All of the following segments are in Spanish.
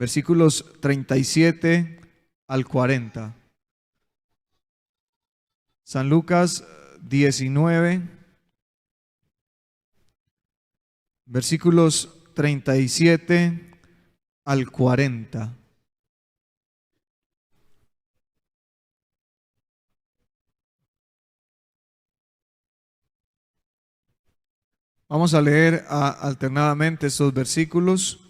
versículos 37 al 40. San Lucas 19, versículos 37 al 40. Vamos a leer alternadamente estos versículos,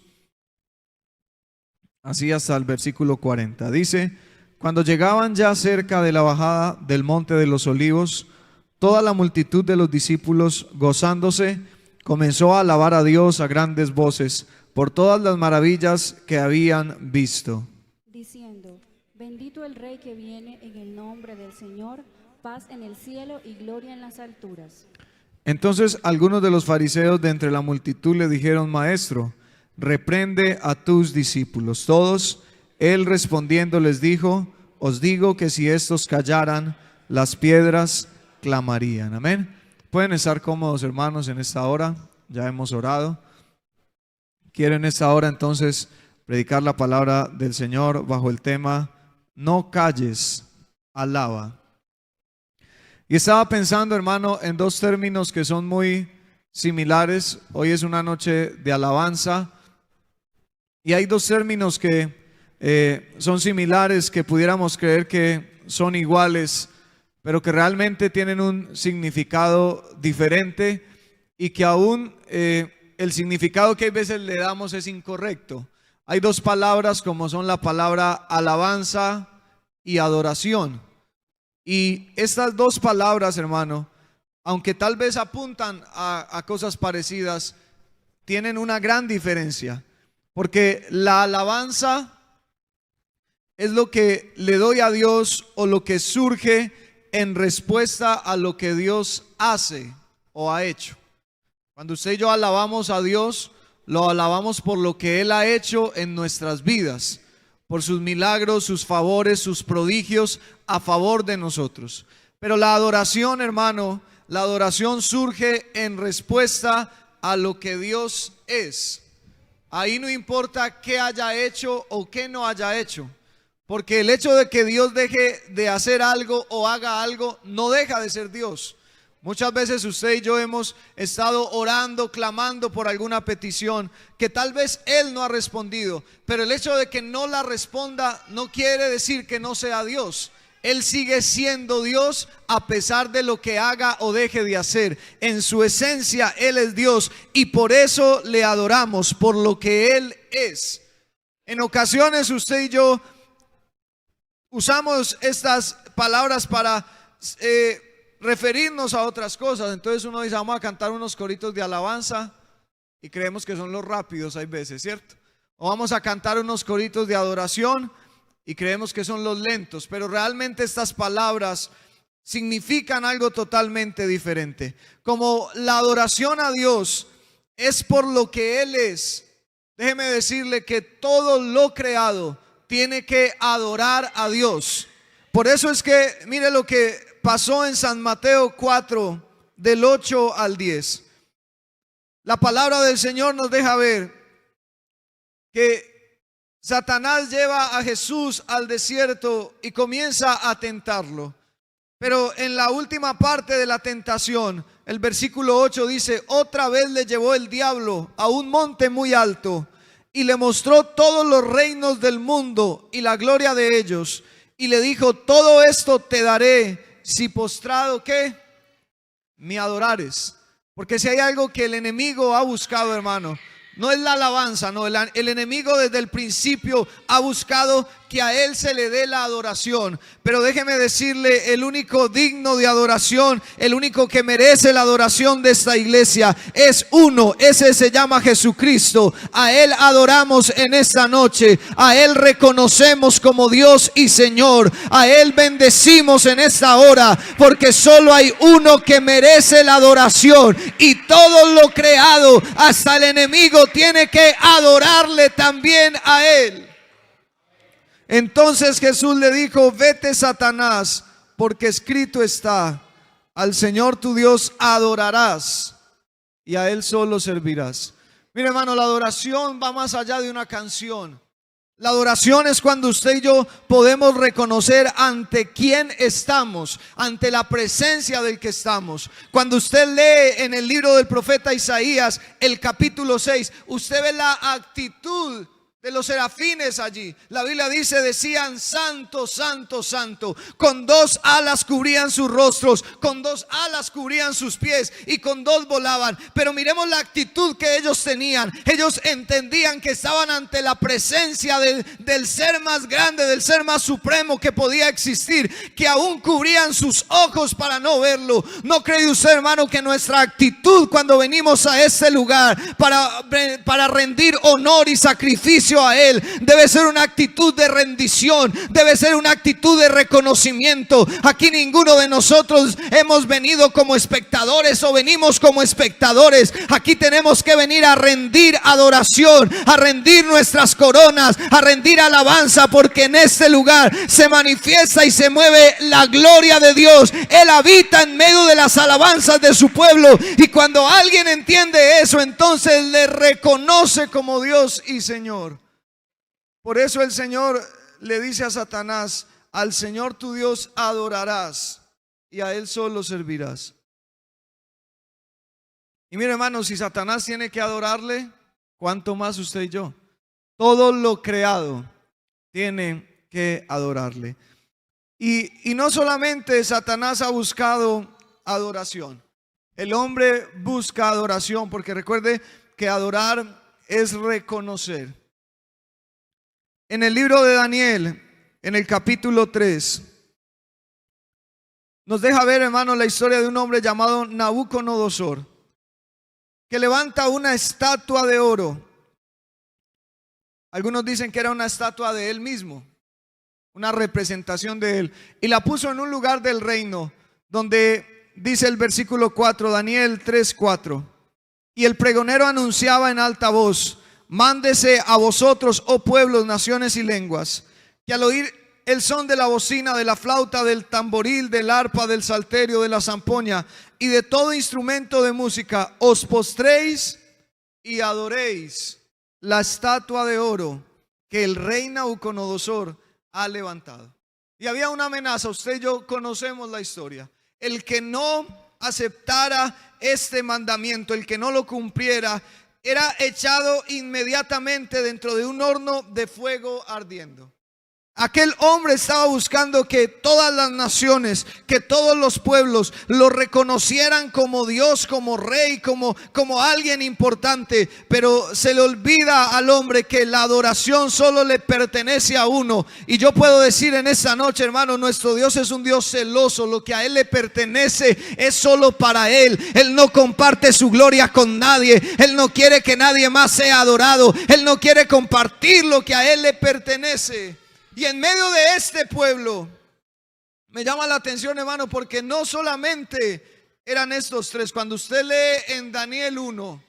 así hasta el versículo 40. Dice: cuando llegaban ya cerca de la bajada del monte de los olivos, toda la multitud de los discípulos, gozándose, comenzó a alabar a Dios a grandes voces por todas las maravillas que habían visto, diciendo: bendito el Rey que viene en el nombre del Señor, paz en el cielo y gloria en las alturas. Entonces algunos de los fariseos de entre la multitud le dijeron: Maestro, reprende a tus discípulos. Todos, él respondiendo les dijo: os digo que si estos callaran, las piedras clamarían. Amén. Pueden estar cómodos, hermanos, en esta hora. Ya hemos orado. Quiero en esta hora entonces predicar la palabra del Señor bajo el tema: no calles, alaba. Y estaba pensando, hermano, en dos términos que son muy similares. Hoy es una noche de alabanza y hay dos términos que son similares, que pudiéramos creer que son iguales, pero que realmente tienen un significado diferente y que aún el significado que a veces le damos es incorrecto. Hay dos palabras como son la palabra alabanza y adoración. Y estas dos palabras, hermano, aunque tal vez apuntan a cosas parecidas, tienen una gran diferencia. Porque la alabanza es lo que le doy a Dios o lo que surge en respuesta a lo que Dios hace o ha hecho. Cuando usted y yo alabamos a Dios, lo alabamos por lo que Él ha hecho en nuestras vidas, por sus milagros, sus favores, sus prodigios a favor de nosotros. Pero la adoración, hermano, la adoración surge en respuesta a lo que Dios es. Ahí no importa qué haya hecho o qué no haya hecho, porque el hecho de que Dios deje de hacer algo o haga algo no deja de ser Dios. Muchas veces usted y yo hemos estado orando, clamando por alguna petición que tal vez Él no ha respondido, pero el hecho de que no la responda no quiere decir que no sea Dios. Él sigue siendo Dios a pesar de lo que haga o deje de hacer. En su esencia Él es Dios y por eso le adoramos, por lo que Él es. En ocasiones usted y yo usamos estas palabras para referirnos a otras cosas. Entonces uno dice: vamos a cantar unos coritos de alabanza, y creemos que son los rápidos hay veces, ¿cierto? O vamos a cantar unos coritos de adoración y creemos que son los lentos, pero realmente estas palabras significan algo totalmente diferente. Como la adoración a Dios es por lo que Él es, déjeme decirle que todo lo creado tiene que adorar a Dios. Por eso es que mire lo que pasó en San Mateo 4, del 8 al 10. La palabra del Señor nos deja ver que Satanás lleva a Jesús al desierto y comienza a tentarlo. Pero en la última parte de la tentación, el versículo 8 dice: otra vez le llevó el diablo a un monte muy alto y le mostró todos los reinos del mundo y la gloria de ellos. Y le dijo: todo esto te daré si postrado, ¿qué? Me adorares. Porque si hay algo que el enemigo ha buscado, hermano, no es la alabanza, no. El enemigo desde el principio ha buscado que a él se le dé la adoración. Pero déjeme decirle, el único digno de adoración, el único que merece la adoración de esta iglesia es uno. Ese se llama Jesucristo. A él adoramos en esta noche. A él reconocemos como Dios y Señor. A él bendecimos en esta hora, porque solo hay uno que merece la adoración. Y todo lo creado, hasta el enemigo, tiene que adorarle también a él. Entonces Jesús le dijo: vete, Satanás, porque escrito está: al Señor tu Dios adorarás y a Él solo servirás. Mire, hermano, la adoración va más allá de una canción. La adoración es cuando usted y yo podemos reconocer ante quién estamos, ante la presencia del que estamos. Cuando usted lee en el libro del profeta Isaías, el capítulo 6, usted ve la actitud de los serafines allí. La Biblia dice, decían santo, santo, santo. Con 2 alas cubrían sus rostros, con 2 alas cubrían sus pies y con 2 volaban. Pero miremos la actitud que ellos tenían. Ellos entendían que estaban ante la presencia del ser más grande, del ser más supremo que podía existir, que aún cubrían sus ojos para no verlo. ¿No cree usted, hermano, que nuestra actitud cuando venimos a este lugar para rendir honor y sacrificio a Él debe ser una actitud de rendición, debe ser una actitud de reconocimiento? Aquí ninguno de nosotros hemos venido como espectadores o venimos como espectadores. Aquí tenemos que venir a rendir adoración, a rendir nuestras coronas, a rendir alabanza, porque en este lugar se manifiesta y se mueve la gloria de Dios. Él habita en medio de las alabanzas de su pueblo, y cuando alguien entiende eso, entonces le reconoce como Dios y Señor. Por eso el Señor le dice a Satanás: al Señor tu Dios adorarás y a Él solo servirás. Y mire, hermano, si Satanás tiene que adorarle, ¿cuánto más usted y yo? Todo lo creado tiene que adorarle. Y no solamente Satanás ha buscado adoración. El hombre busca adoración, porque recuerde que adorar es reconocer. En el libro de Daniel, en el capítulo 3, nos deja ver, hermano, la historia de un hombre llamado Nabucodonosor, que levanta una estatua de oro. Algunos dicen que era una estatua de él mismo, una representación de él, y la puso en un lugar del reino, donde dice el versículo 4, Daniel 3:4, y el pregonero anunciaba en alta voz: mándese a vosotros, oh pueblos, naciones y lenguas, que al oír el son de la bocina, de la flauta, del tamboril, del arpa, del salterio, de la zampoña y de todo instrumento de música, os postréis y adoréis la estatua de oro que el rey Nabucodonosor ha levantado. Y había una amenaza. Usted y yo conocemos la historia. El que no aceptara este mandamiento, el que no lo cumpliera, era echado inmediatamente dentro de un horno de fuego ardiendo. Aquel hombre estaba buscando que todas las naciones, que todos los pueblos lo reconocieran como Dios, como rey, como alguien importante. Pero se le olvida al hombre que la adoración solo le pertenece a uno. Y yo puedo decir en esta noche, hermano, nuestro Dios es un Dios celoso. Lo que a Él le pertenece es solo para Él. Él no comparte su gloria con nadie. Él no quiere que nadie más sea adorado. Él no quiere compartir lo que a Él le pertenece. Y en medio de este pueblo me llama la atención, hermano, porque no solamente eran estos 3. Cuando usted lee en Daniel 1,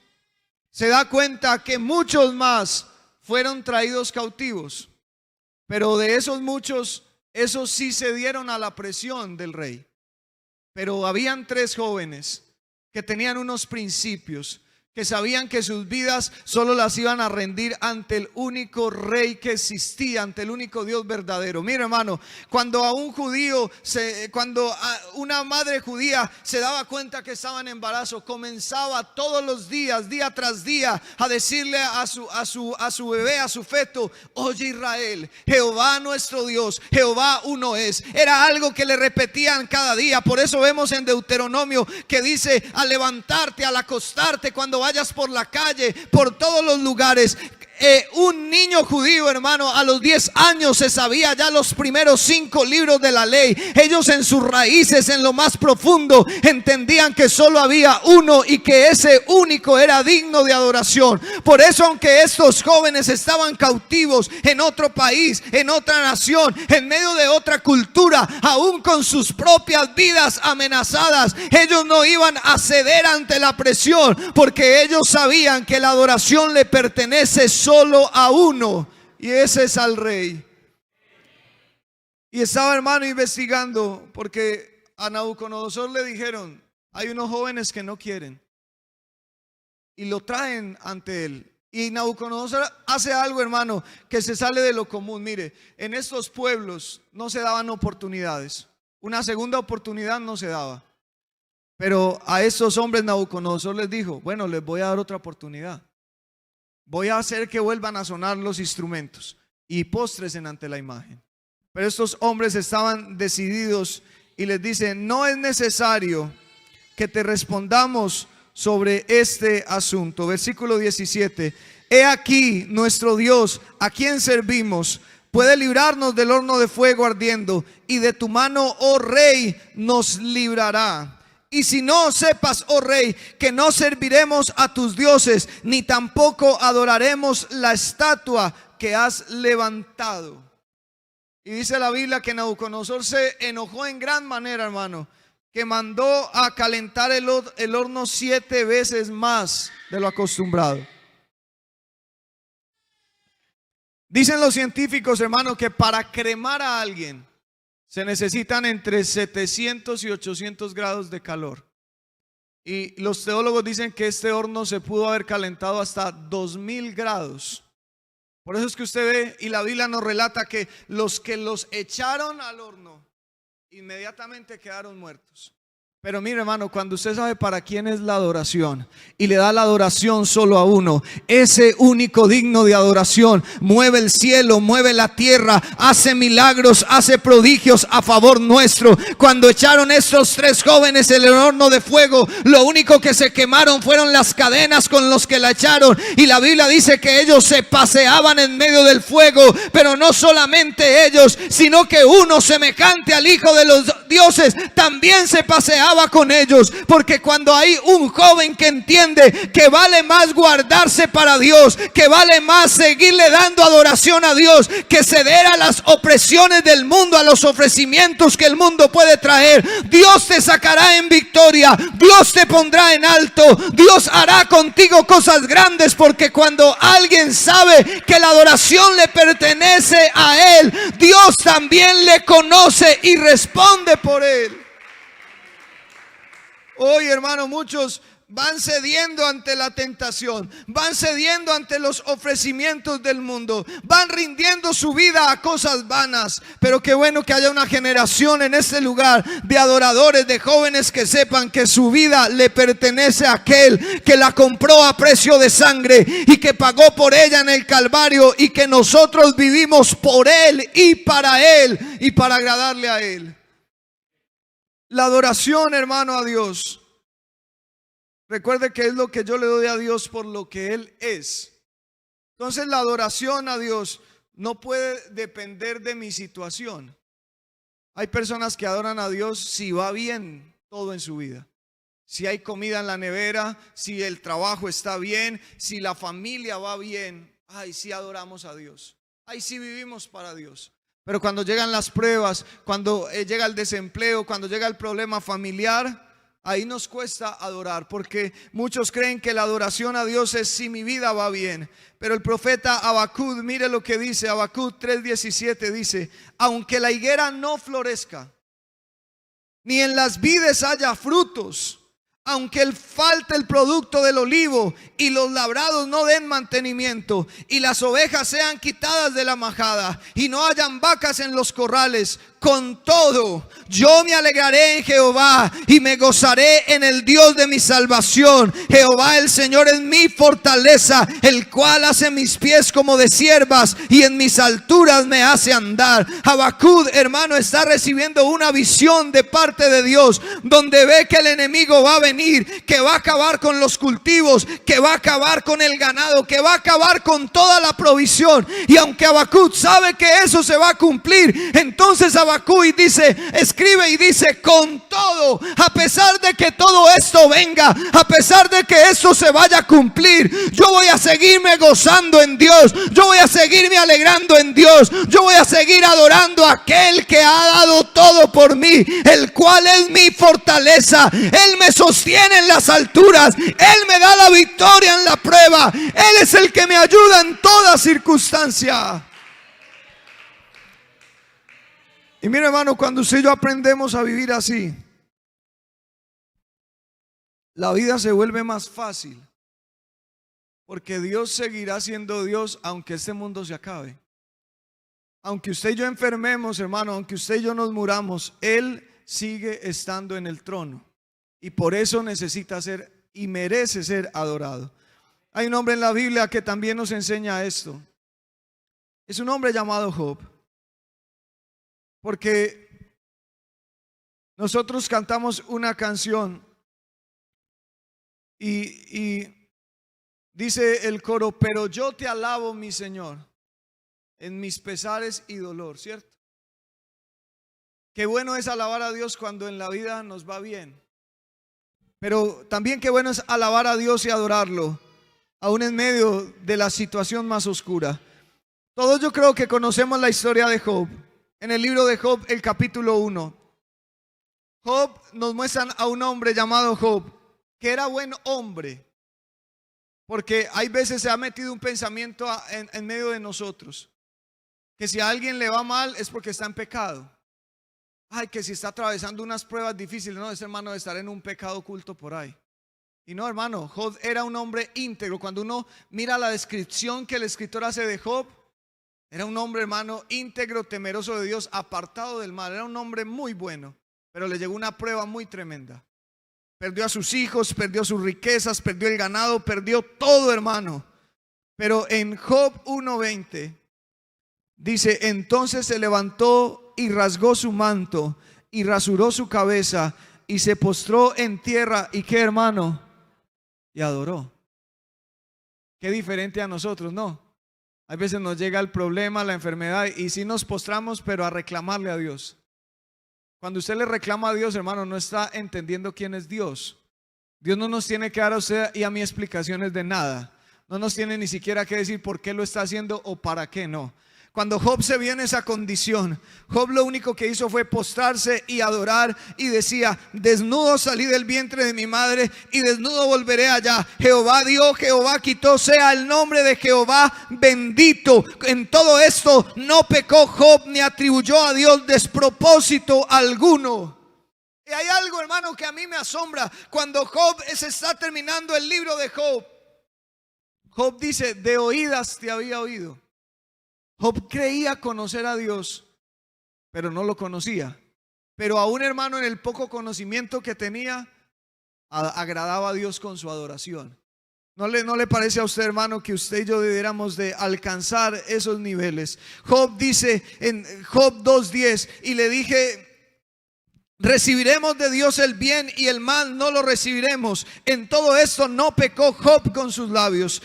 se da cuenta que muchos más fueron traídos cautivos. Pero de esos muchos, esos sí se dieron a la presión del rey. Pero habían 3 jóvenes que tenían unos principios, que sabían que sus vidas solo las iban a rendir ante el único rey que existía, ante el único Dios verdadero. Mira, hermano, cuando a un judío, cuando a una madre judía se daba cuenta que estaba en embarazo, comenzaba todos los días, día tras día, a decirle a su bebé, a su feto: oye Israel, Jehová nuestro Dios, Jehová uno es. Era algo que le repetían cada día. Por eso vemos en Deuteronomio que dice: al levantarte, al acostarte, cuando vayas por la calle, por todos los lugares. Un niño judío, hermano, a los 10 años se sabía ya los primeros 5 libros de la ley. Ellos en sus raíces, en lo más profundo, entendían que solo había uno y que ese único era digno de adoración. Por eso, aunque estos jóvenes estaban cautivos en otro país, en otra nación, en medio de otra cultura, aún con sus propias vidas amenazadas, ellos no iban a ceder ante la presión, porque ellos sabían que la adoración le pertenece solo a uno, y ese es al rey. Y estaba, hermano, investigando, porque a Nabucodonosor le dijeron: hay unos jóvenes que no quieren, y lo traen ante él. Y Nabucodonosor hace algo, hermano, que se sale de lo común. Mire, en estos pueblos no se daban oportunidades. Una segunda oportunidad no se daba. Pero a estos hombres Nabucodonosor les dijo: bueno, les voy a dar otra oportunidad. Voy a hacer que vuelvan a sonar los instrumentos y póstresen ante la imagen. Pero estos hombres estaban decididos y les dice: no es necesario que te respondamos sobre este asunto. Versículo 17: he aquí nuestro Dios, a quien servimos, puede librarnos del horno de fuego ardiendo, y de tu mano, oh rey, nos librará. Y si no, sepas, oh rey, que no serviremos a tus dioses, ni tampoco adoraremos la estatua que has levantado. Y dice la Biblia que Nabucodonosor se enojó en gran manera, hermano, que mandó a calentar el horno 7 veces más de lo acostumbrado. Dicen los científicos, hermano, que para cremar a alguien se necesitan entre 700 y 800 grados de calor. Y los teólogos dicen que este horno se pudo haber calentado hasta 2000 grados. Por eso es que usted ve, y la Biblia nos relata que los echaron al horno inmediatamente quedaron muertos. Pero mire, hermano, cuando usted sabe para quién es la adoración y le da la adoración solo a uno, ese único digno de adoración mueve el cielo, mueve la tierra, hace milagros, hace prodigios a favor nuestro. Cuando echaron estos 3 jóvenes en el horno de fuego, lo único que se quemaron fueron las cadenas con los que la echaron. Y la Biblia dice que ellos se paseaban en medio del fuego, pero no solamente ellos, sino que uno semejante al Hijo de los dioses también se paseaba con ellos. Porque cuando hay un joven que entiende que vale más guardarse para Dios, que vale más seguirle dando adoración a Dios, que ceder a las opresiones del mundo, a los ofrecimientos que el mundo puede traer, Dios te sacará en victoria, Dios te pondrá en alto, Dios hará contigo cosas grandes. Porque cuando alguien sabe que la adoración le pertenece a Él, Dios también le conoce y responde por él. Hoy, hermano, muchos van cediendo ante la tentación, van cediendo ante los ofrecimientos del mundo, van rindiendo su vida a cosas vanas. Pero qué bueno que haya una generación en este lugar de adoradores, de jóvenes que sepan que su vida le pertenece a aquel que la compró a precio de sangre y que pagó por ella en el Calvario, y que nosotros vivimos por Él y para agradarle a Él. La adoración, hermano, a Dios, recuerde que es lo que yo le doy a Dios por lo que Él es. Entonces la adoración a Dios no puede depender de mi situación. Hay personas que adoran a Dios si va bien todo en su vida, si hay comida en la nevera, si el trabajo está bien, si la familia va bien. Ay, sí adoramos a Dios, ay, sí vivimos para Dios. Pero cuando llegan las pruebas, cuando llega el desempleo, cuando llega el problema familiar, ahí nos cuesta adorar. Porque muchos creen que la adoración a Dios es si mi vida va bien. Pero el profeta Habacuc, mire lo que dice. Habacuc 3:17 dice: aunque la higuera no florezca, ni en las vides haya frutos, aunque falte el producto del olivo y los labrados no den mantenimiento, y las ovejas sean quitadas de la majada y no hayan vacas en los corrales, con todo yo me alegraré en Jehová y me gozaré en el Dios de mi salvación. Jehová el Señor es mi fortaleza, el cual hace mis pies como de ciervas y en mis alturas me hace andar. Habacuc, hermano, está recibiendo una visión de parte de Dios, donde ve que el enemigo va a venir, que va a acabar con los cultivos, que va a acabar con el ganado, que va a acabar con toda la provisión. Y aunque Habacuc sabe que eso se va a cumplir, entonces Habacuc dice, escribe y dice: con todo, a pesar de que todo esto venga, a pesar de que esto se vaya a cumplir, yo voy a seguirme gozando en Dios, yo voy a seguirme alegrando en Dios, yo voy a seguir adorando a aquel que ha dado todo por mí, el cual es mi fortaleza. Él me sostiene en las alturas, Él me da la victoria en la prueba, Él es el que me ayuda en toda circunstancia. Y mira, hermano, cuando usted y yo aprendemos a vivir así, la vida se vuelve más fácil. Porque Dios seguirá siendo Dios aunque este mundo se acabe. Aunque usted y yo enfermemos, hermano, aunque usted y yo nos muramos, Él sigue estando en el trono. Y por eso necesita ser y merece ser adorado. Hay un hombre en la Biblia que también nos enseña esto. Es un hombre llamado Job. Porque nosotros cantamos una canción y dice el coro: pero yo te alabo, mi Señor, en mis pesares y dolor, ¿cierto? Qué bueno es alabar a Dios cuando en la vida nos va bien. Pero también qué bueno es alabar a Dios y adorarlo, aún en medio de la situación más oscura. Todos yo creo que conocemos la historia de Job. En el libro de Job, el capítulo 1. Job, nos muestran a un hombre llamado Job, que era buen hombre. Porque hay veces se ha metido un pensamiento en medio de nosotros, que si a alguien le va mal es porque está en pecado. Ay, que si está atravesando unas pruebas difíciles, no, ese hermano debe estar en un pecado oculto por ahí. Y no, hermano, Job era un hombre íntegro. Cuando uno mira la descripción que el escritor hace de Job, era un hombre, hermano, íntegro, temeroso de Dios, apartado del mal. Era un hombre muy bueno, pero le llegó una prueba muy tremenda. Perdió a sus hijos, perdió sus riquezas, perdió el ganado, perdió todo, hermano. Pero en Job 1:20 dice: entonces se levantó y rasgó su manto y rasuró su cabeza y se postró en tierra. ¿Y qué, hermano? Y adoró. Qué diferente a nosotros, ¿no? Hay veces nos llega el problema, la enfermedad, y sí nos postramos, pero a reclamarle a Dios. Cuando usted le reclama a Dios, hermano, no está entendiendo quién es Dios. Dios no nos tiene que dar a usted y a mí explicaciones de nada. No nos tiene ni siquiera que decir por qué lo está haciendo o para qué no. Cuando Job se vio en esa condición, Job lo único que hizo fue postrarse y adorar, y decía: desnudo salí del vientre de mi madre y desnudo volveré allá. Jehová dio, Jehová quitó, sea el nombre de Jehová bendito. En todo esto no pecó Job ni atribuyó a Dios despropósito alguno. Y hay algo, hermano, que a mí me asombra. Cuando Job se está terminando el libro de Job, Job dice: de oídas te había oído. Job creía conocer a Dios, pero no lo conocía. Pero aún, hermano, en el poco conocimiento que tenía, agradaba a Dios con su adoración. ¿No le parece a usted, hermano, que usted y yo debiéramos de alcanzar esos niveles? Job dice en Job 2:10: y le dije: recibiremos de Dios el bien y el mal no lo recibiremos. En todo esto no pecó Job con sus labios.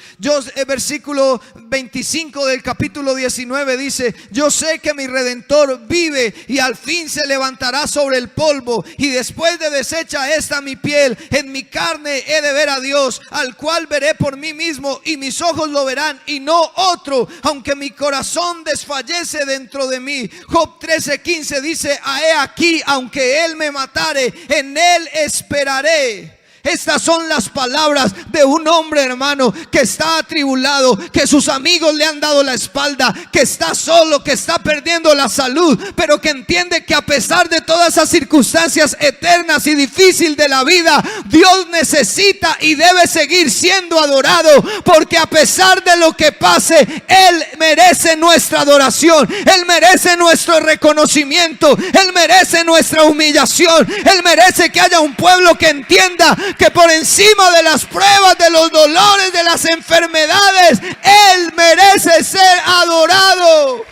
El versículo 25 del capítulo 19 dice: yo sé que mi Redentor vive y al fin se levantará sobre el polvo, y después de deshecha esta mi piel, en mi carne he de ver a Dios, al cual veré por mí mismo, y mis ojos lo verán y no otro, aunque mi corazón desfallece dentro de mí. Job 13:15 dice: he aquí, aunque él me matare, en él esperaré. Estas son las palabras de un hombre, hermano, que está atribulado, que sus amigos le han dado la espalda, que está solo, que está perdiendo la salud, pero que entiende que a pesar de todas esas circunstancias eternas y difíciles de la vida, Dios necesita y debe seguir siendo adorado, porque a pesar de lo que pase, Él merece nuestra adoración, Él merece nuestro reconocimiento, Él merece nuestra humillación, Él merece que haya un pueblo que entienda que por encima de las pruebas, de los dolores, de las enfermedades, Él merece ser adorado.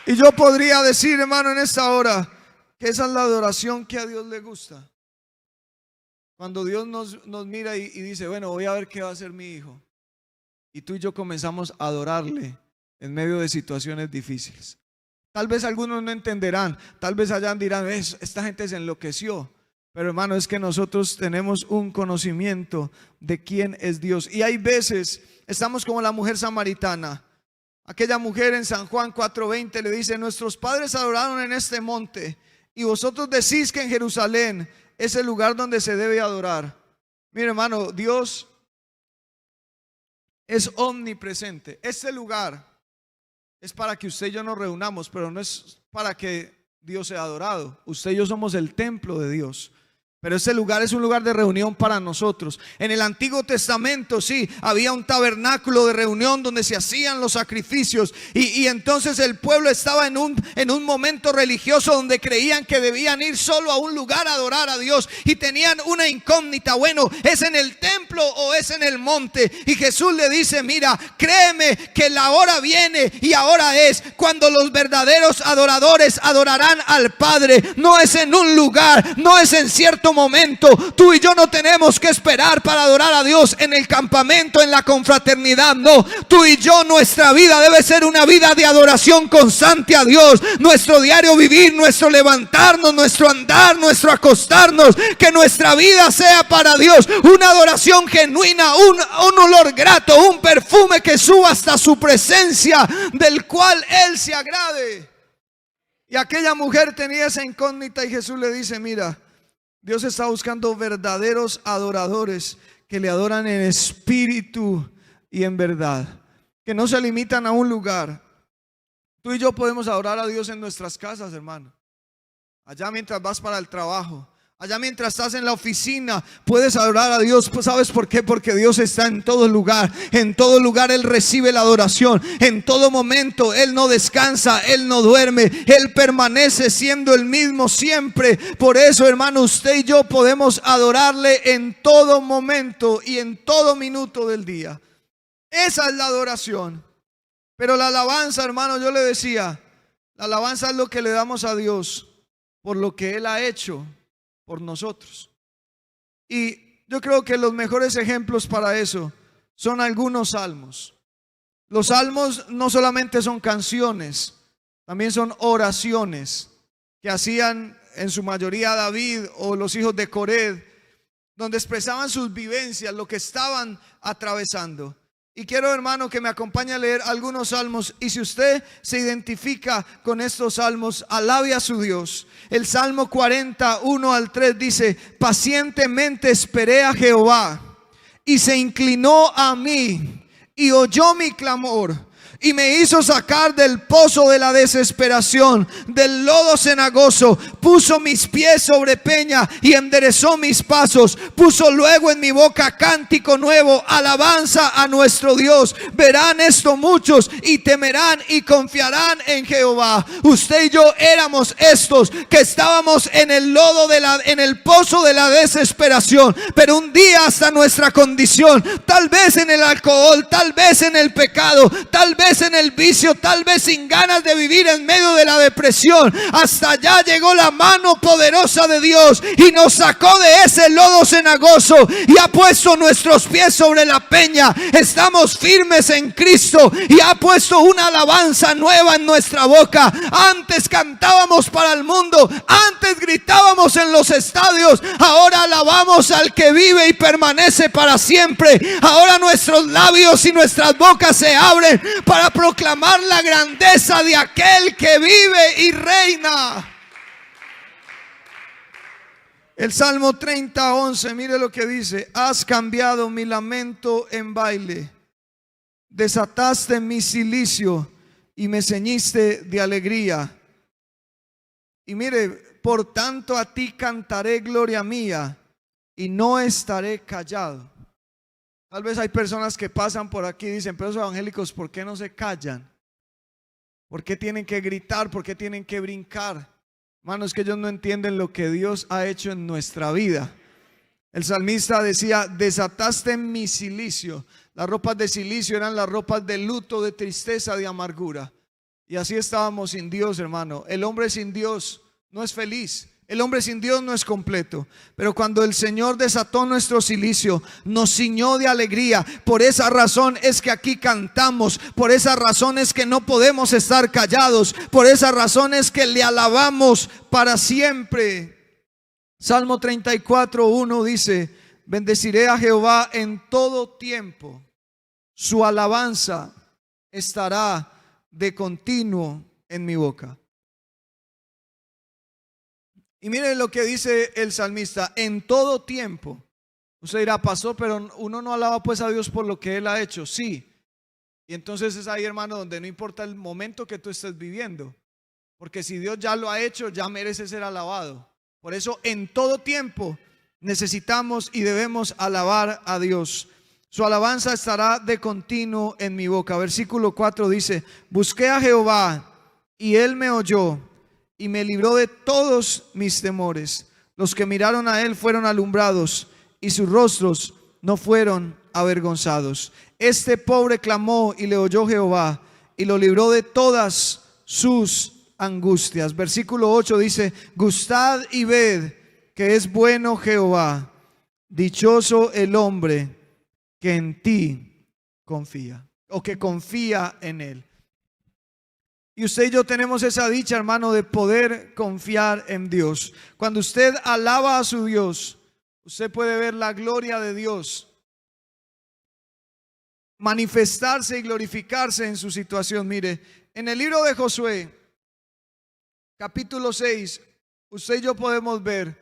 Y yo podría decir, hermano, en esta hora, que esa es la adoración que a Dios le gusta. Cuando Dios nos mira y dice: bueno, voy a ver qué va a hacer mi hijo. Y tú y yo comenzamos a adorarle en medio de situaciones difíciles. Tal vez algunos no entenderán, tal vez allá dirán: esta gente se enloqueció. Pero, hermano, es que nosotros tenemos un conocimiento de quién es Dios. Y hay veces estamos como la mujer samaritana. Aquella mujer en San Juan 4:20 le dice: nuestros padres adoraron en este monte, y vosotros decís que en Jerusalén es el lugar donde se debe adorar. Mire, hermano, Dios es omnipresente. Este lugar es para que usted y yo nos reunamos, pero no es para que Dios sea adorado. Usted y yo somos el templo de Dios. Pero ese lugar es un lugar de reunión para nosotros. En el Antiguo Testamento sí, había un tabernáculo de reunión donde se hacían los sacrificios. Y entonces el pueblo estaba en un momento religioso donde creían que debían ir solo a un lugar a adorar a Dios. Y tenían una incógnita, bueno, ¿es en el templo o es en el monte? Y Jesús le dice, mira, créeme que la hora viene y ahora es cuando los verdaderos adoradores adorarán al Padre. No es en un lugar, no es en cierto momento. Tú y yo no tenemos que esperar para adorar a Dios en el campamento, en la confraternidad. No, tú y yo, nuestra vida debe ser una vida de adoración constante a Dios. Nuestro diario vivir, nuestro levantarnos, nuestro andar, nuestro acostarnos, que nuestra vida sea para Dios una adoración genuina, un olor grato, un perfume que suba hasta su presencia, del cual Él se agrade. Y aquella mujer tenía esa incógnita y Jesús le dice, mira, Dios está buscando verdaderos adoradores que le adoran en espíritu y en verdad, que no se limitan a un lugar. Tú y yo podemos adorar a Dios en nuestras casas, hermano. Allá mientras vas para el trabajo, allá mientras estás en la oficina, puedes adorar a Dios. Pues ¿sabes por qué? Porque Dios está en todo lugar. En todo lugar Él recibe la adoración. En todo momento Él no descansa, Él no duerme. Él permanece siendo el mismo siempre. Por eso, hermano, usted y yo podemos adorarle en todo momento y en todo minuto del día. Esa es la adoración. Pero la alabanza, hermano, yo le decía, la alabanza es lo que le damos a Dios por lo que Él ha hecho por nosotros. Y yo creo que los mejores ejemplos para eso son algunos salmos. Los salmos no solamente son canciones, también son oraciones que hacían en su mayoría David o los hijos de Coré, donde expresaban sus vivencias, lo que estaban atravesando. Y quiero, hermano, que me acompañe a leer algunos salmos. Y si usted se identifica con estos salmos, alabe a su Dios. El Salmo 41 al 3 dice: pacientemente esperé a Jehová, y se inclinó a mí, y oyó mi clamor, y me hizo sacar del pozo de la desesperación, del lodo cenagoso. Puso mis pies sobre peña y enderezó mis pasos. Puso luego en mi boca cántico nuevo, alabanza a nuestro Dios. Verán esto muchos y temerán y confiarán en Jehová. Usted y yo éramos estos que estábamos en el lodo en el pozo de la desesperación, pero un día hasta nuestra condición, tal vez en el alcohol, tal vez en el pecado, tal vez en el vicio, tal vez sin ganas de vivir en medio de la depresión, hasta allá llegó la mano poderosa de Dios y nos sacó de ese lodo cenagoso y ha puesto nuestros pies sobre la peña. Estamos firmes en Cristo y ha puesto una alabanza nueva en nuestra boca. Antes cantábamos para el mundo, antes gritábamos en los estadios, ahora alabamos al que vive y permanece para siempre. Ahora nuestros labios y nuestras bocas se abren para proclamar la grandeza de aquel que vive y reina. El Salmo 30:11, mire lo que dice: has cambiado mi lamento en baile, desataste mi cilicio y me ceñiste de alegría. Y mire, por tanto a ti cantaré gloria mía y no estaré callado. Tal vez hay personas que pasan por aquí y dicen: pero esos evangélicos, ¿por qué no se callan? ¿Por qué tienen que gritar? ¿Por qué tienen que brincar? Hermanos, que ellos no entienden lo que Dios ha hecho en nuestra vida. El salmista decía: desataste mi cilicio. Las ropas de cilicio eran las ropas de luto, de tristeza, de amargura. Y así estábamos sin Dios, hermano. El hombre sin Dios no es feliz. El hombre sin Dios no es completo. Pero cuando el Señor desató nuestro cilicio, nos ciñó de alegría. Por esa razón es que aquí cantamos. Por esa razón es que no podemos estar callados. Por esa razón es que le alabamos para siempre. Salmo 34:1 dice: bendeciré a Jehová en todo tiempo, su alabanza estará de continuo en mi boca. Y miren lo que dice el salmista: en todo tiempo. Usted dirá: pasó, pero uno no alaba pues a Dios por lo que Él ha hecho. Sí. Y entonces es ahí, hermano, donde no importa el momento que tú estés viviendo, porque si Dios ya lo ha hecho, ya merece ser alabado. Por eso en todo tiempo necesitamos y debemos alabar a Dios. Su alabanza estará de continuo en mi boca. Versículo 4 dice: busqué a Jehová y él me oyó y me libró de todos mis temores. Los que miraron a él fueron alumbrados y sus rostros no fueron avergonzados. Este pobre clamó y le oyó Jehová y lo libró de todas sus angustias. Versículo 8 dice: gustad y ved que es bueno Jehová, dichoso el hombre que en ti confía, o que confía en él. Y usted y yo tenemos esa dicha, hermano, de poder confiar en Dios. Cuando usted alaba a su Dios, usted puede ver la gloria de Dios manifestarse y glorificarse en su situación. Mire, en el libro de Josué, capítulo 6, usted y yo podemos ver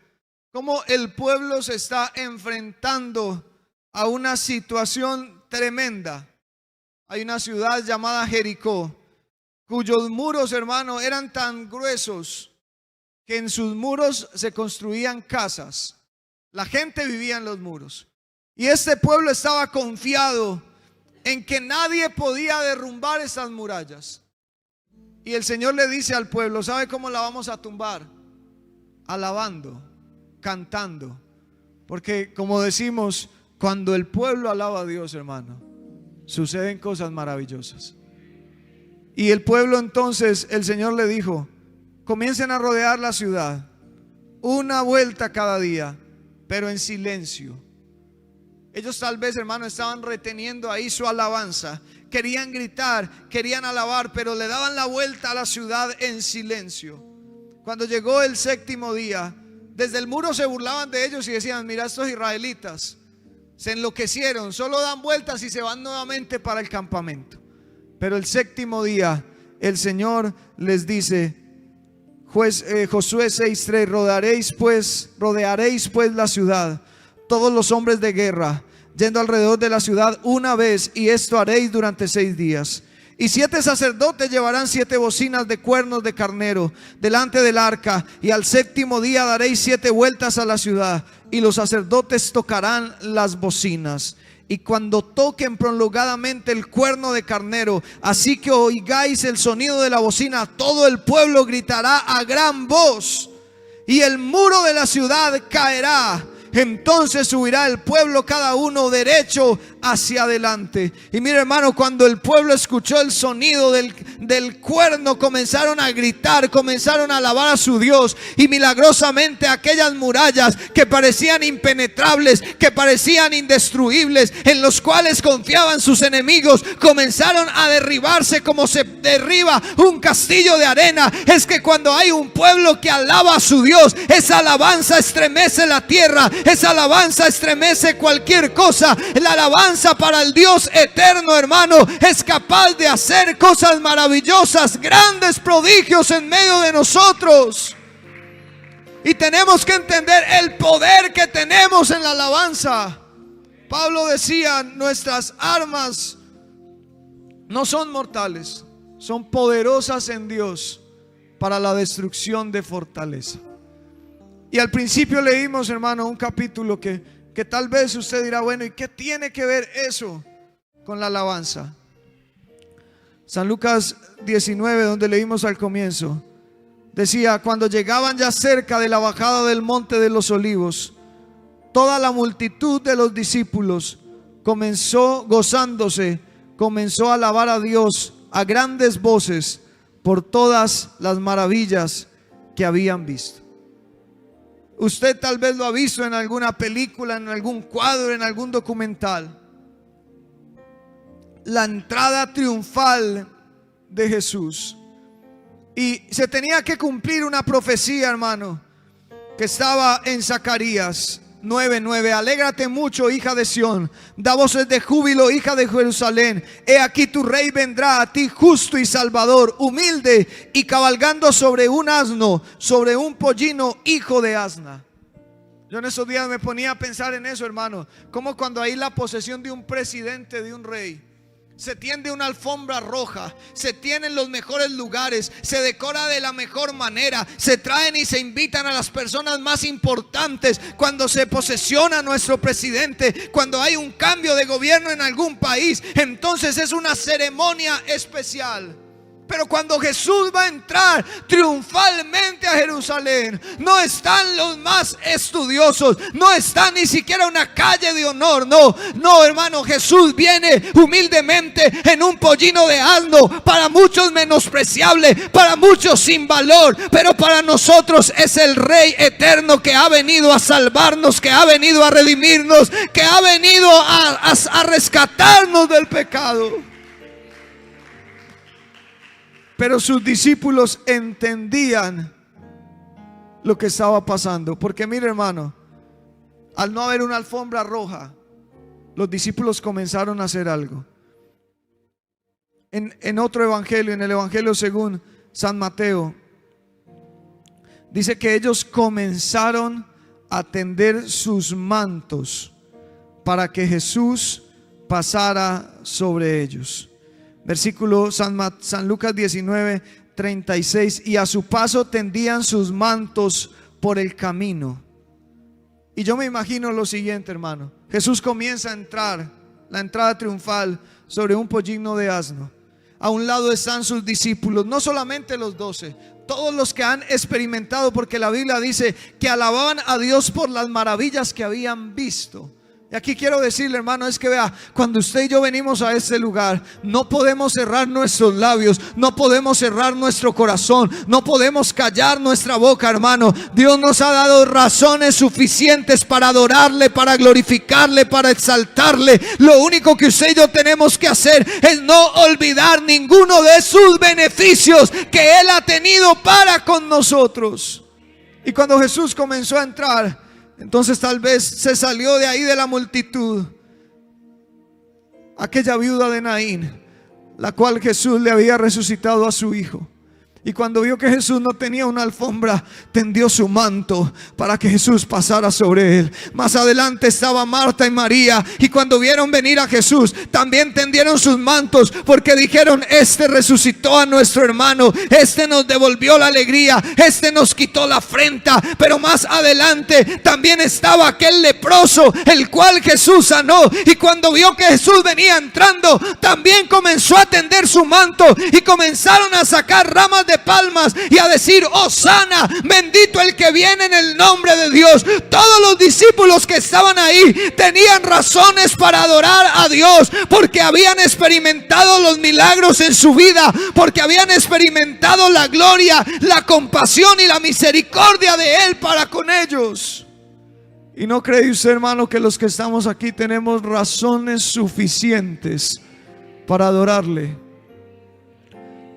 cómo el pueblo se está enfrentando a una situación tremenda. Hay una ciudad llamada Jericó, cuyos muros, hermano, eran tan gruesos que en sus muros se construían casas. La gente vivía en los muros. Y este pueblo estaba confiado en que nadie podía derrumbar esas murallas. Y el Señor le dice al pueblo: ¿sabe cómo la vamos a tumbar? Alabando, cantando. Porque como decimos, cuando el pueblo alaba a Dios, hermano, suceden cosas maravillosas. Y el pueblo, entonces, el Señor le dijo: comiencen a rodear la ciudad, una vuelta cada día, pero en silencio. Ellos tal vez, hermano, estaban reteniendo ahí su alabanza. Querían gritar, querían alabar, pero le daban la vuelta a la ciudad en silencio. Cuando llegó el séptimo día, desde el muro se burlaban de ellos y decían: mira, estos israelitas se enloquecieron, solo dan vueltas y se van nuevamente para el campamento. Pero el séptimo día el Señor les dice, Josué 6:3: rodearéis pues la ciudad, todos los hombres de guerra, yendo alrededor de la ciudad una vez, y esto haréis durante 6 días. Y 7 sacerdotes llevarán 7 bocinas de cuernos de carnero delante del arca, y al séptimo día daréis 7 vueltas a la ciudad, y los sacerdotes tocarán las bocinas. Y cuando toquen prolongadamente el cuerno de carnero, así que oigáis el sonido de la bocina, todo el pueblo gritará a gran voz, y el muro de la ciudad caerá. Entonces subirá el pueblo cada uno derecho hacia adelante. Y mire, hermano, cuando el pueblo escuchó el sonido del cuerno, comenzaron a gritar, comenzaron a alabar a su Dios. Y milagrosamente aquellas murallas que parecían impenetrables, que parecían indestruibles, en los cuales confiaban sus enemigos, comenzaron a derribarse como se derriba un castillo de arena. Es que cuando hay un pueblo que alaba a su Dios, esa alabanza estremece la tierra. Esa alabanza estremece cualquier cosa. La alabanza para el Dios eterno, hermano, es capaz de hacer cosas maravillosas, grandes prodigios en medio de nosotros. Y tenemos que entender el poder que tenemos en la alabanza. Pablo decía: nuestras armas no son mortales, son poderosas en Dios para la destrucción de fortaleza. Y al principio leímos, hermano, un capítulo que tal vez usted dirá: bueno, ¿y qué tiene que ver eso con la alabanza? San Lucas 19, donde leímos al comienzo, decía: cuando llegaban ya cerca de la bajada del monte de los olivos, toda la multitud de los discípulos comenzó gozándose, comenzó a alabar a Dios a grandes voces por todas las maravillas que habían visto. Usted tal vez lo ha visto en alguna película, en algún cuadro, en algún documental. La entrada triunfal de Jesús. Y se tenía que cumplir una profecía, hermano, que estaba en Zacarías 9:9. Alégrate mucho, hija de Sión, da voces de júbilo, hija de Jerusalén. He aquí tu rey vendrá a ti, justo y salvador, humilde y cabalgando sobre un asno, sobre un pollino, hijo de asna. Yo en esos días me ponía a pensar en eso, hermano, como cuando hay la posesión de un presidente, de un rey, Se tiende una alfombra roja, se tienen los mejores lugares, se decora de la mejor manera, se traen y se invitan a las personas más importantes. Cuando se posesiona nuestro presidente, cuando hay un cambio de gobierno en algún país, entonces es una ceremonia especial. Pero cuando Jesús va a entrar triunfalmente a Jerusalén, no están los más estudiosos, no está ni siquiera una calle de honor. No, hermano, Jesús viene humildemente en un pollino de asno, para muchos menospreciable, para muchos sin valor, pero para nosotros es el Rey eterno que ha venido a salvarnos, que ha venido a redimirnos, que ha venido a rescatarnos del pecado. Pero sus discípulos entendían lo que estaba pasando. Porque mire, hermano, al no haber una alfombra roja, los discípulos comenzaron a hacer algo. En otro evangelio, en el evangelio según San Mateo, dice que ellos comenzaron a tender sus mantos para que Jesús pasara sobre ellos. Versículo San Lucas 19:36. Y a su paso tendían sus mantos por el camino. Y yo me imagino lo siguiente, hermano. Jesús comienza a entrar, la entrada triunfal, sobre un pollino de asno. A un lado están sus discípulos, no solamente los 12, todos los que han experimentado, porque la Biblia dice que alababan a Dios por las maravillas que habían visto. Y aquí quiero decirle, hermano, es que vea, cuando usted y yo venimos a este lugar, no podemos cerrar nuestros labios, no podemos cerrar nuestro corazón, no podemos callar nuestra boca, hermano. Dios nos ha dado razones suficientes para adorarle, para glorificarle, para exaltarle. Lo único que usted y yo tenemos que hacer es no olvidar ninguno de sus beneficios que Él ha tenido para con nosotros. Y cuando Jesús comenzó a entrar, entonces tal vez se salió de ahí de la multitud aquella viuda de Naín, la cual Jesús le había resucitado a su hijo. Y cuando vio que Jesús no tenía una alfombra, tendió su manto para que Jesús pasara sobre él. Más adelante estaba Marta y María, y cuando vieron venir a Jesús, también tendieron sus mantos, porque dijeron: este resucitó a nuestro hermano, este nos devolvió la alegría, este nos quitó la afrenta. Pero más adelante también estaba aquel leproso, el cual Jesús sanó, y cuando vio que Jesús venía entrando, también comenzó a tender su manto, y comenzaron a sacar ramas de palmas y a decir: Hosana, bendito el que viene en el nombre de Dios. Todos los discípulos que estaban ahí tenían razones para adorar a Dios, porque habían experimentado los milagros en su vida, porque habían experimentado la gloria, la compasión y la misericordia de Él para con ellos. ¿Y no cree usted, hermano, que los que estamos aquí tenemos razones suficientes para adorarle?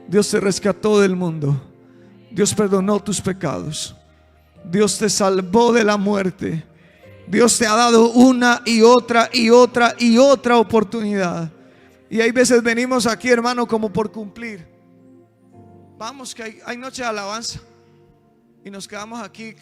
Dios te rescató del mundo, Dios perdonó tus pecados, Dios te salvó de la muerte, Dios te ha dado una y otra y otra y otra oportunidad. Y hay veces venimos aquí, hermano, como por cumplir. Vamos, que hay noche de alabanza, y nos quedamos aquí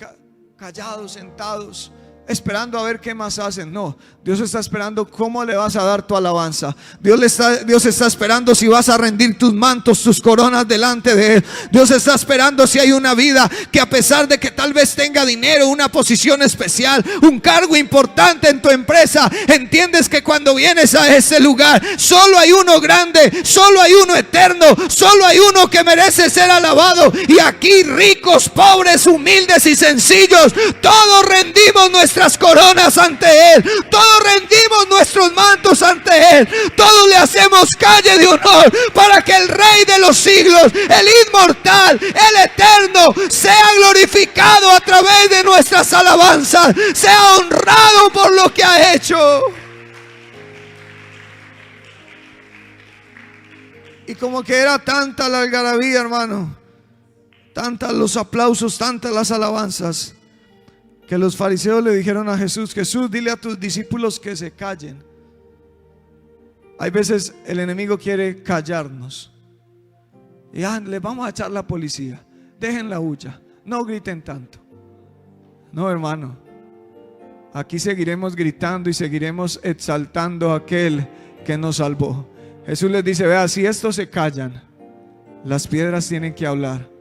callados, sentados, esperando a ver qué más hacen. No, Dios está esperando cómo le vas a dar tu alabanza. Dios está esperando si vas a rendir tus mantos, tus coronas delante de Él. Dios está esperando si hay una vida que, a pesar de que tal vez tenga dinero, una posición especial, un cargo importante en tu empresa, entiendes que cuando vienes a ese lugar solo hay uno grande, solo hay uno eterno, solo hay uno que merece ser alabado. Y aquí, ricos, pobres, humildes y sencillos, todos rendimos nuestras coronas ante Él, todos rendimos nuestros mantos ante Él, todos le hacemos calle de honor para que el Rey de los siglos, el inmortal, el eterno, sea glorificado a través de nuestras alabanzas, sea honrado por lo que ha hecho. Y como que era tanta la algarabía, hermano, tantas los aplausos, tantas las alabanzas, que los fariseos le dijeron a Jesús: Jesús, dile a tus discípulos que se callen. Hay veces el enemigo quiere callarnos. Y les vamos a echar la policía, dejen la huya, no griten tanto. No, hermano, aquí seguiremos gritando y seguiremos exaltando a aquel que nos salvó. Jesús les dice, vea, si estos se callan, las piedras tienen que hablar.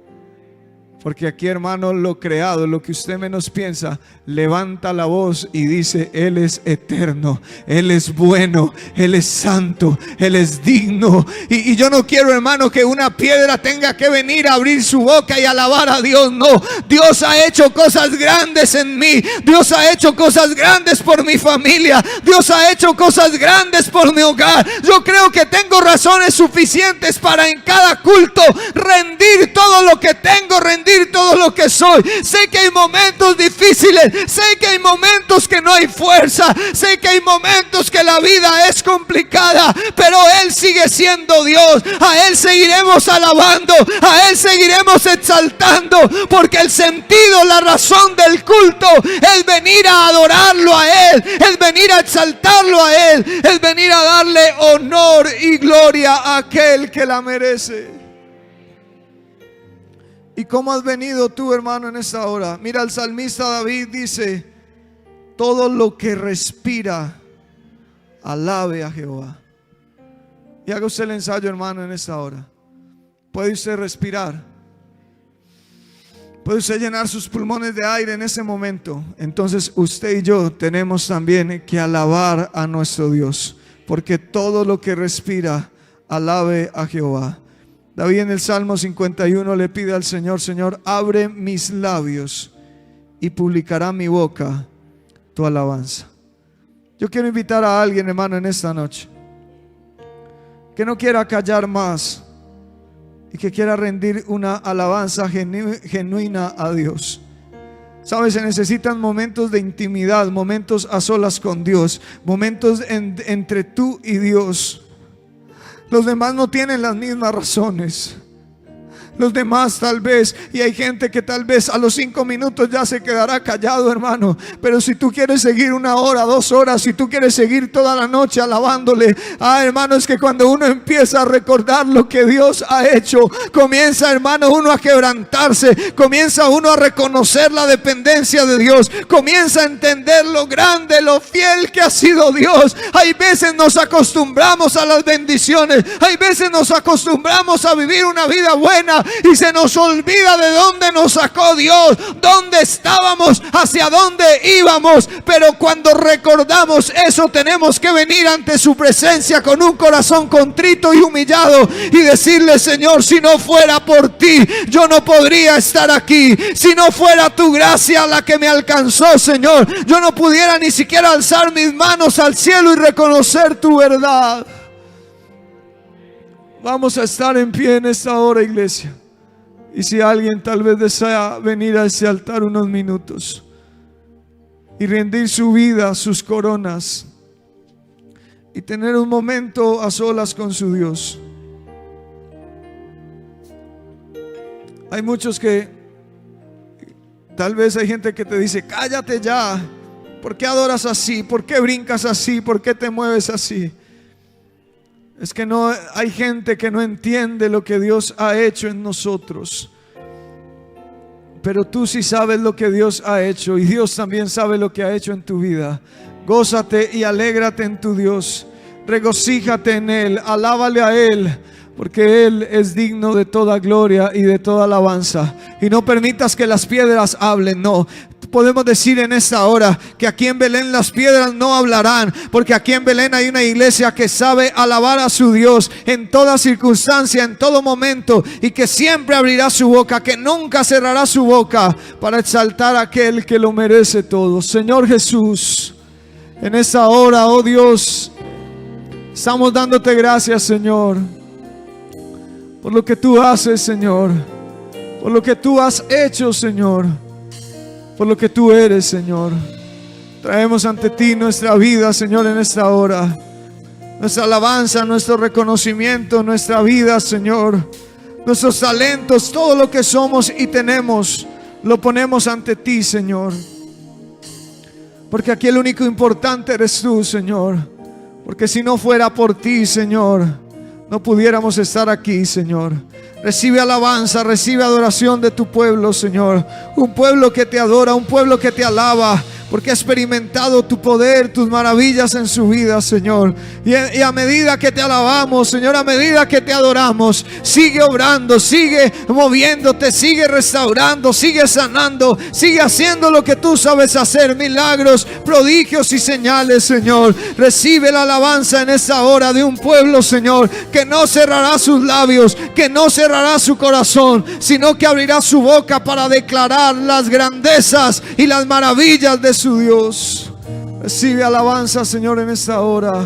Porque aquí, hermano, lo creado, lo que usted menos piensa, levanta la voz y dice, Él es eterno, Él es bueno, Él es santo, Él es digno. Y yo no quiero, hermano, que una piedra tenga que venir a abrir su boca y alabar a Dios. No, Dios ha hecho cosas grandes en mí. Dios ha hecho cosas grandes por mi familia. Dios ha hecho cosas grandes por mi hogar. Yo creo que tengo razones suficientes para en cada culto rendir todo lo que tengo, rendir todo lo que soy. Sé que hay momentos difíciles, sé que hay momentos que no hay fuerza, sé que hay momentos que la vida es complicada, pero Él sigue siendo Dios. A Él seguiremos alabando, a Él seguiremos exaltando, porque el sentido, la razón del culto es venir a adorarlo a Él, es venir a exaltarlo a Él, es venir a darle honor y gloria a aquel que la merece. ¿Y cómo has venido tú, hermano, en esta hora? Mira, el salmista David dice, todo lo que respira, alabe a Jehová. Y haga usted el ensayo, hermano, en esta hora. ¿Puede usted respirar? ¿Puede usted llenar sus pulmones de aire en ese momento? Entonces usted y yo tenemos también que alabar a nuestro Dios, porque todo lo que respira, alabe a Jehová. David en el Salmo 51 le pide al Señor, Señor, abre mis labios y publicará mi boca tu alabanza. Yo quiero invitar a alguien, hermano, en esta noche que no quiera callar más y que quiera rendir una alabanza genuina a Dios. Sabes, se necesitan momentos de intimidad, momentos a solas con Dios, momentos entre tú y Dios. Los demás no tienen las mismas razones. Los demás tal vez, y hay gente que tal vez a los 5 minutos ya se quedará callado, hermano. Pero si tú quieres seguir 1 hora, 2 horas, si tú quieres seguir toda la noche alabándole, hermano, es que cuando uno empieza a recordar lo que Dios ha hecho, comienza, hermano, uno a quebrantarse, comienza uno a reconocer la dependencia de Dios, comienza a entender lo grande, lo fiel que ha sido Dios. Hay veces nos acostumbramos a las bendiciones, hay veces nos acostumbramos a vivir una vida buena y se nos olvida de dónde nos sacó Dios, dónde estábamos, hacia dónde íbamos. Pero cuando recordamos eso, tenemos que venir ante su presencia con un corazón contrito y humillado y decirle, Señor, si no fuera por ti, yo no podría estar aquí. Si no fuera tu gracia la que me alcanzó, Señor, yo no pudiera ni siquiera alzar mis manos al cielo y reconocer tu verdad. Vamos a estar en pie en esta hora, iglesia. Y si alguien tal vez desea venir a ese altar unos minutos y rendir su vida, sus coronas, y tener un momento a solas con su Dios. Hay muchos que, tal vez hay gente que te dice, cállate ya. ¿Por qué adoras así? ¿Por qué brincas así? ¿Por qué te mueves así? Es que no, hay gente que no entiende lo que Dios ha hecho en nosotros. Pero tú sí sabes lo que Dios ha hecho, y Dios también sabe lo que ha hecho en tu vida. Gózate y alégrate en tu Dios. Regocíjate en Él, alábale a Él, porque Él es digno de toda gloria y de toda alabanza. Y no permitas que las piedras hablen, no. Podemos decir en esta hora que aquí en Belén las piedras no hablarán, porque aquí en Belén hay una iglesia que sabe alabar a su Dios en toda circunstancia, en todo momento, y que siempre abrirá su boca, que nunca cerrará su boca para exaltar a aquel que lo merece todo. Señor Jesús, en esta hora, oh Dios, estamos dándote gracias, Señor, por lo que tú haces, Señor, por lo que tú has hecho, Señor, por lo que tú eres, Señor. Traemos ante ti nuestra vida, Señor, en esta hora. Nuestra alabanza, nuestro reconocimiento, nuestra vida, Señor. Nuestros talentos, todo lo que somos y tenemos, lo ponemos ante ti, Señor. Porque aquí el único importante eres tú, Señor. Porque si no fuera por ti, Señor, no pudiéramos estar aquí, Señor. Recibe alabanza, recibe adoración de tu pueblo, Señor. Un pueblo que te adora, un pueblo que te alaba, porque ha experimentado tu poder, tus maravillas en su vida, Señor. Y a medida que te alabamos, Señor, a medida que te adoramos, sigue obrando, sigue moviéndote, sigue restaurando, sigue sanando, sigue haciendo lo que tú sabes hacer, milagros, prodigios y señales, Señor. Recibe la alabanza en esta hora de un pueblo, Señor, que no cerrará sus labios, que no cerrará su corazón, sino que abrirá su boca para declarar las grandezas y las maravillas de su Dios. Recibe alabanza, Señor, en esta hora.